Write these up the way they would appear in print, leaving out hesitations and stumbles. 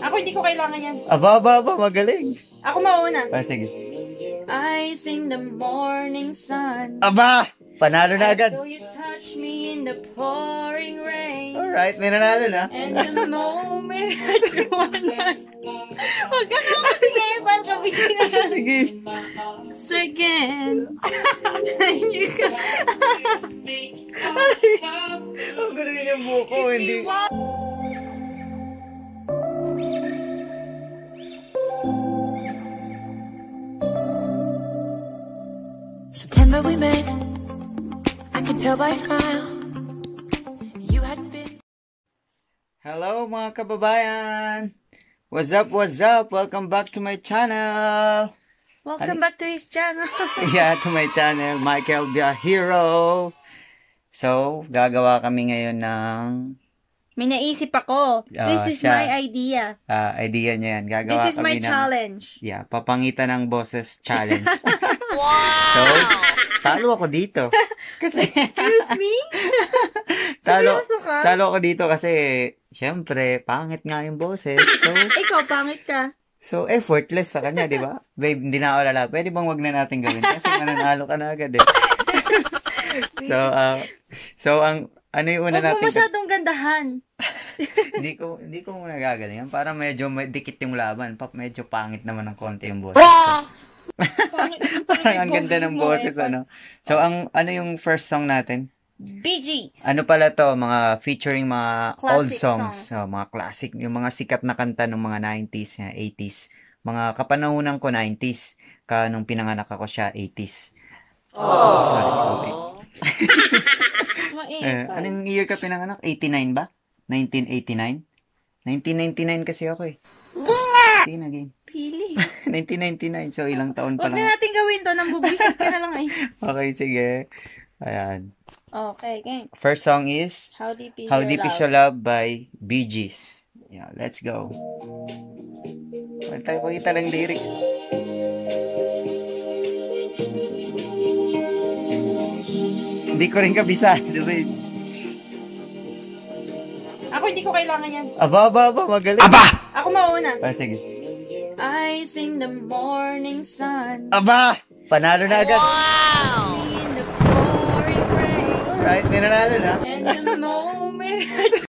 Ako hindi ko kailangan yan. Aba, magaling. Ako mauna. Ah, sige. I sing the morning sun. Aba! Panalo na agad. So you touch me in the pouring rain. Alright, may nanalo na. And the moment that you wanna... Huwag ka na sige, pal ka bisina. Sige. Again. You ka. Ang galing yung buko, hindi. September we met. I could tell by your smile you hadn't been. Hello mga kababayan! What's up? Welcome back to my channel! Welcome back to his channel. Yeah, to my channel, Michael the Hero! So, gagawa kami ngayon ng... May naisip ako. This is my idea. Idea niya yan. Gagawa This is my challenge. Yeah, papangitan ng boses challenge. Wow! So, talo ako dito. Kasi... Excuse me? Talo ako dito kasi, syempre, pangit nga yung boses. So, ikaw, pangit ka. So, effortless sa kanya, di ba? Babe, hindi na ako lala. Pwede bang wag na natin gawin? Kasi mananalo ka na agad eh. So, ano yung una natin? Huwag mo masyadong gandahan. hindi ko muna gagalingan. Para medyo dikit yung laban. Medyo pangit naman ng konti yung boses. Parang ang ganda ng boses, ano? So, ano yung first song natin? Bee Gees. Ano pala to? Mga featuring mga classic old songs. So, mga classic. Yung mga sikat na kanta ng mga 90s, 80s. Mga kapanahunan ko 90s. Nung pinanganak ako siya, 80s. So, let's go. Anong year ka pinanganak? 89 ba? 1989? 1999 kasi ako eh. Hindi na game. Pili. 1999. So, ilang taon pa lang. lang. Huwag na natin gawin to. Nang bubisit ka na lang eh. Okay, sige. Ayan. Okay, game. First song is How Deep Is Your Love by Bee Gees. Yeah, let's go. Pakita lang lyrics. Hindi ko rin kabisado, babe. Ako hindi ko kailangan yan. Aba, magaling. Aba! Ako mauna. Ah, sige. I sing the morning sun. Aba! Panalo na agad. Wow! In the pouring rain. Alright, may nanalo na. And the moment...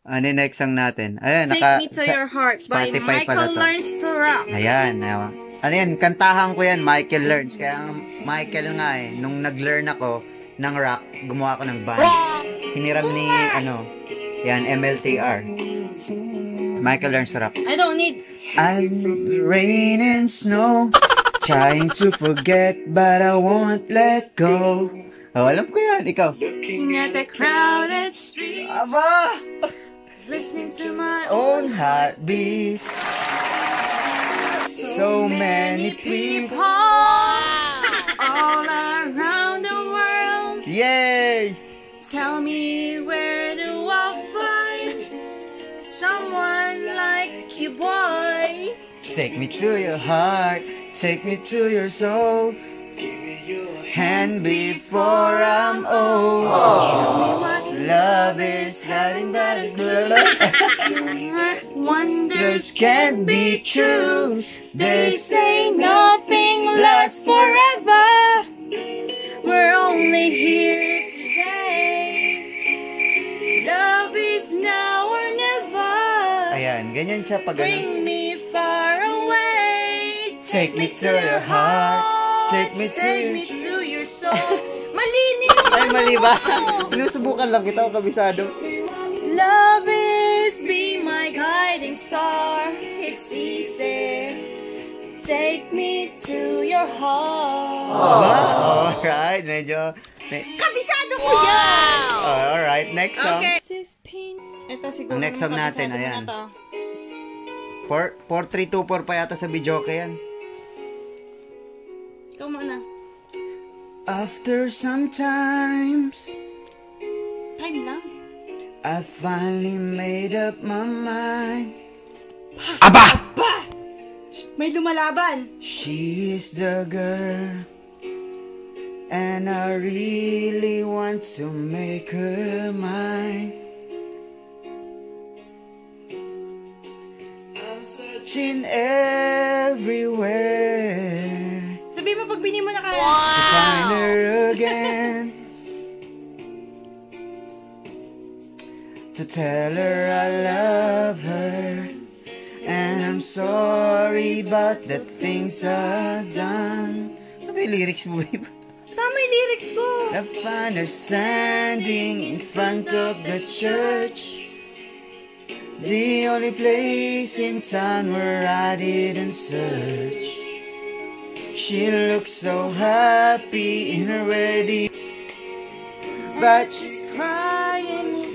Ano next song natin? Ayan, Take Me to Your Heart by Michael Learns to Rock. Ayan, ano yan, kantahan ko yan, Michael Learns. Kaya Michael nga eh, nung nag-learn ako ng rock, gumawa ako ng band. Hiniram ni, yan, MLTR. Michael Learns to Rock. I don't need... I'm rain and snow, Trying to forget, but I won't let go. Oh, alam ko yan. Ikaw. Looking at the crowded street, Aba! listening to my Own heartbeat. So many people. all around the world. Yay! Tell me, where do I find someone like you, boy? Take me to your heart. Take me to your soul. And before I'm old. Show me what Love is hiding better. wonders Can't be true. They say nothing lasts forever. We're only here today. Love is now or never. Ayan, ganyan siya pag ano. Bring me far away. Take me to your heart. Take me to Take your... me to your soul. Malinis. Ay, mali ba? Sinusubukan lang kita, kabisado. Love is be my guiding star. It's easy. Take me to your heart. Alright, medyo... Kabisado ko yan! Alright, next song. Okay. This is pink. Ito siguro. Ang next song natin, kabisado ayan. mo na to. 4324 pa yata sa videoke yan. Ikaw muna. After some times, Time lang. I finally made up my mind. May lumalaban. She is the girl, and I really want to make her mine. I'm searching everywhere Sabi mo pag bini mo na kaya. to find her again. To tell her I love her, and I'm sorry about the things I've done. Ano ba yung lyrics mo, babe? Tama yung lyrics ko. I find her standing in front of the church, the only place in town where I didn't search. She looks so happy in her wedding, but She's crying.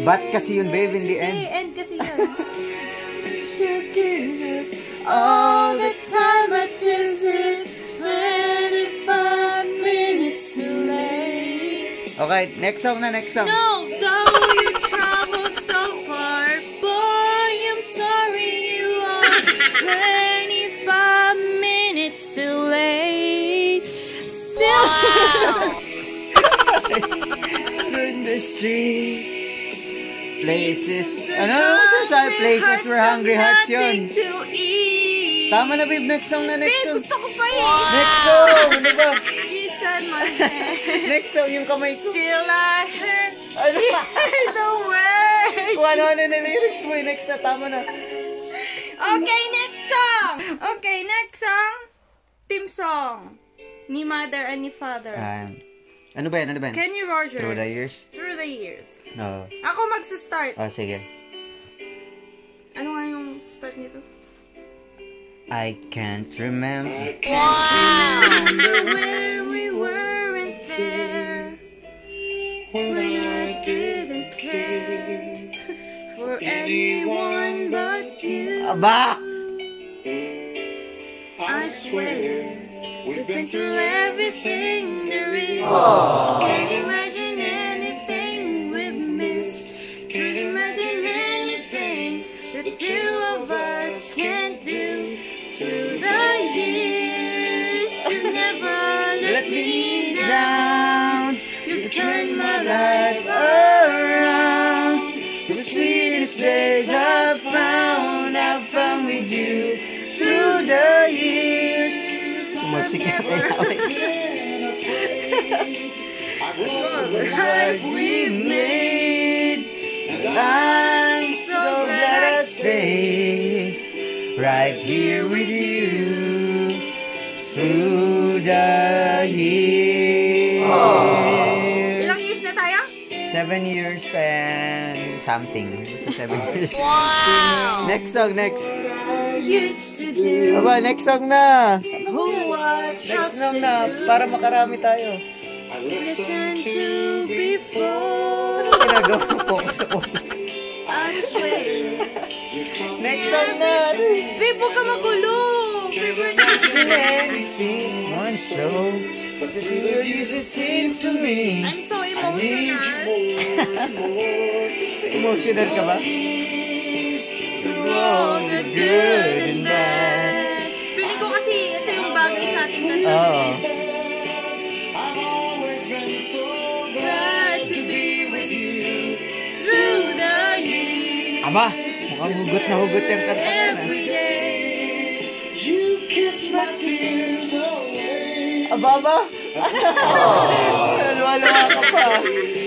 but kasi yun, babe, in the end. End kasi yun. She kisses All the time, but this is 25 minutes too late. Okay, next song na, next song. No, though you traveled so far, boy, I'm sorry you are 25 minutes too late. Still, In the street, places, ano sasabi? Places where hungry hearts yun. nothing to eat. Tama na, babe, next song na, next Babe, song. gusto ko pa eh. Next song, ano ba? You said my name. Next song, yung kamay ko. Still I heard Ano ba? the words. Kung ano-ano na lyrics mo, next na, tama na. Okay, next song. Okay, next song. Team song. Ni mother and ni father. Ano ba yan, ano ba yan? Kenny Rogers. Through the years? Through the years. Oo. Ako magsa-start. Oh, sige. Ano nga yung start nito? I can't remember. Remember where we weren't there. When I didn't care for anyone but you. Aba! I swear we've been through everything there is. Can't imagine anything we've missed. Can't imagine anything the two of us can't do. Through the years, you've never let me down. You've turned my life around. The sweetest days I've found with you through the years. Sumasikip na namin. The life we've made, And I'm so glad I stay right here with you through the years. Ilang years na tayo? 7 years and something. 7 years. Wow! Next song, next. Used to do. Aba, next song na. song na para makarami tayo. Listen to before Ano ginagawa mo? Focus na focus. I swear. Next song na. Babe, huwag ka magulo. Favorite Anything one show, but the fear it seems to me. I'm so emotional. Emotional ka ba? All the good and bad. Feeling ko kasi ito yung bagay sa ating kanta. Oo. Glad to be with you through the years. Aba, mukhang hugot na hugot yung kanta na yan. Every day. You kiss my tears away. Aba, aba? Luwa-luwa ka pa.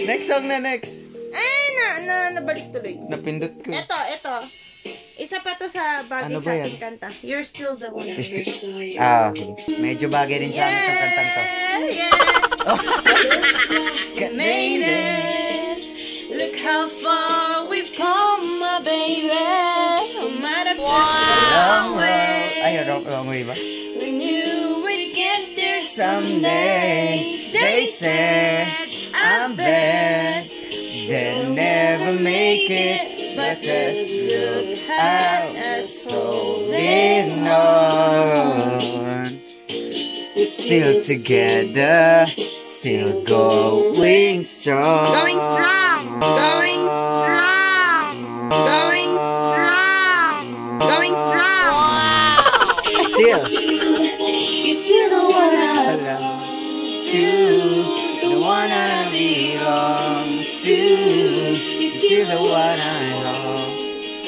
Next song na, next. Ay, nabalik tuloy. Napindot ko. Ito. Isa pa to sa bagay Ano ba sa yan? ating kanta. You're still the one. Medyo bagay din sa amin itong kantang to. Yeah, made it. Look how far we've come, my baby. Might have took a long way. Ay, wrong way ba? We knew we'd get there Someday, they said, I'm bad. They'll never make it, but just look at us holding on. Still together, still going strong. Going strong. Going strong. Going strong. Going strong. Still. You're still the one I Love to, the one I belong to. You're still the one I long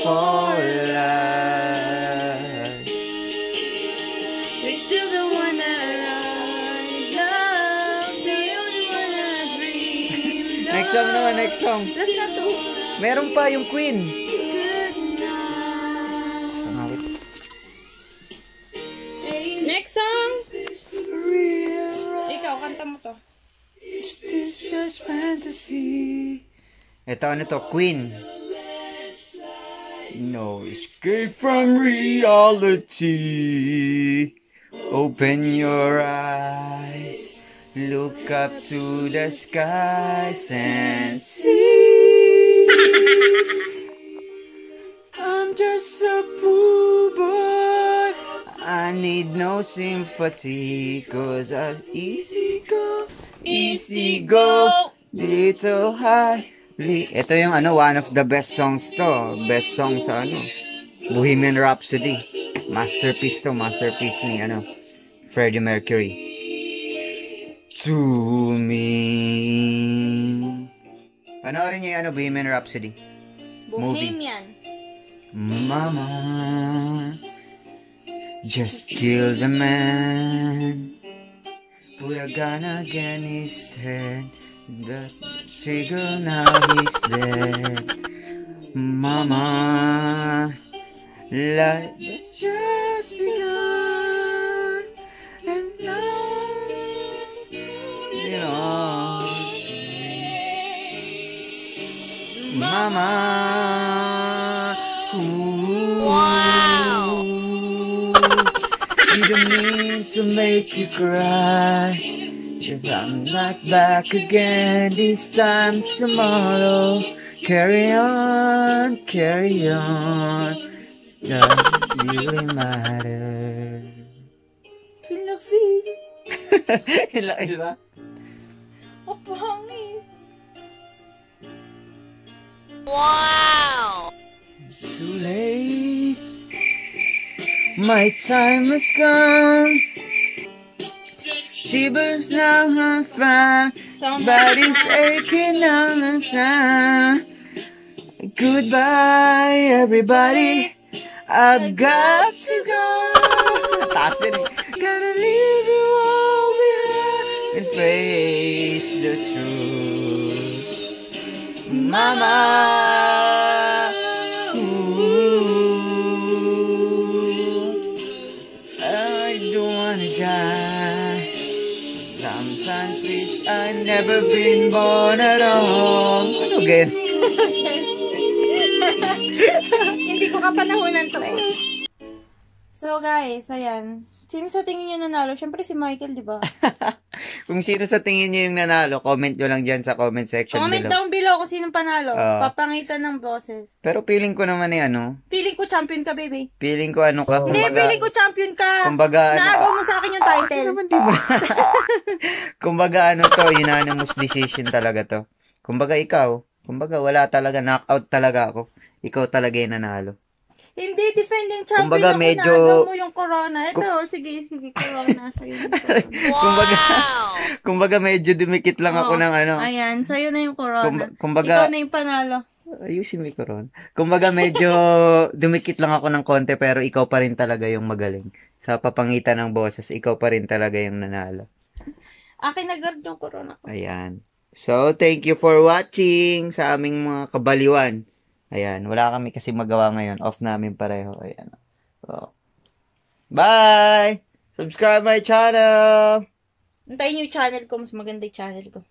for life. You're still the one that I love. The only one I dream. Next song naman, next song. That's not the one. Meron pa yung Queen. Good night. Next song. Ikaw, kanta mo to. It's just fantasy. Ito, ano to? Queen. No escape from reality. Open your eyes. Look up to the skies and see. I'm just a poor boy. I need no sympathy, 'cause I easy go, little high. Ito yung one of the best songs to. Best song sa Bohemian Rhapsody. Masterpiece ni Freddie Mercury. To me. Panoorin niyo yung Bohemian Rhapsody. Bohemian. Mama, just kill the man. Put a gun against his head. The trigger, now he's dead. Mama, life has just begun, and now Mama, wow. Didn't mean to make you cry. If I'm not back again this time tomorrow, carry on, doesn't really matter. Feel na feel. Hila ba? Apangit. Wow! Too late, my time has come. Shivers now on fire, body's aching on the sun. Goodbye, everybody. I've got to go. Gotta leave you all behind and face the truth, Mama. I don't wanna die. Sometimes wish I'd never been born at all. Ano again? Hindi ko kapanahunan to eh. So guys, ayan. Sino sa tingin nyo nanalo? Siyempre si Michael, di ba? Kung sino sa tingin nyo yung nanalo, comment nyo lang dyan sa comment section Comment below. down below kung sinong panalo. Oo. Papangitan ng boses. Pero feeling ko naman Feeling ko champion ka, baby. feeling ko ka, Hindi, feeling ko champion ka. kumbaga, Naagaw mo sa akin yung title. kumbaga, to, unanimous decision talaga to. Kumbaga, wala talaga, knockout talaga ako. Ikaw talaga yung nanalo. Hindi, defending champion Kumbaga, ako, medyo- naagaw mo yung corona. Ito, sige, corona. Sa'yo yung corona. Kumbaga, medyo dumikit lang ako Oo. ng Ayan, sa'yo na yung corona. kumbaga, Ikaw na yung panalo. ayusin mo yung corona. Kumbaga, medyo dumikit lang ako ng konti, pero ikaw pa rin talaga yung magaling. Sa papangitan ng boses, ikaw pa rin talaga yung nanalo. Akin na guard yung corona ko. Ayan. So, thank you for watching sa aming mga kabaliwan. Ayan, wala kami kasi magawa ngayon. Off namin pareho. Ayan. So, bye! Subscribe my channel! Antayin yung channel ko. Mas maganda yung channel ko.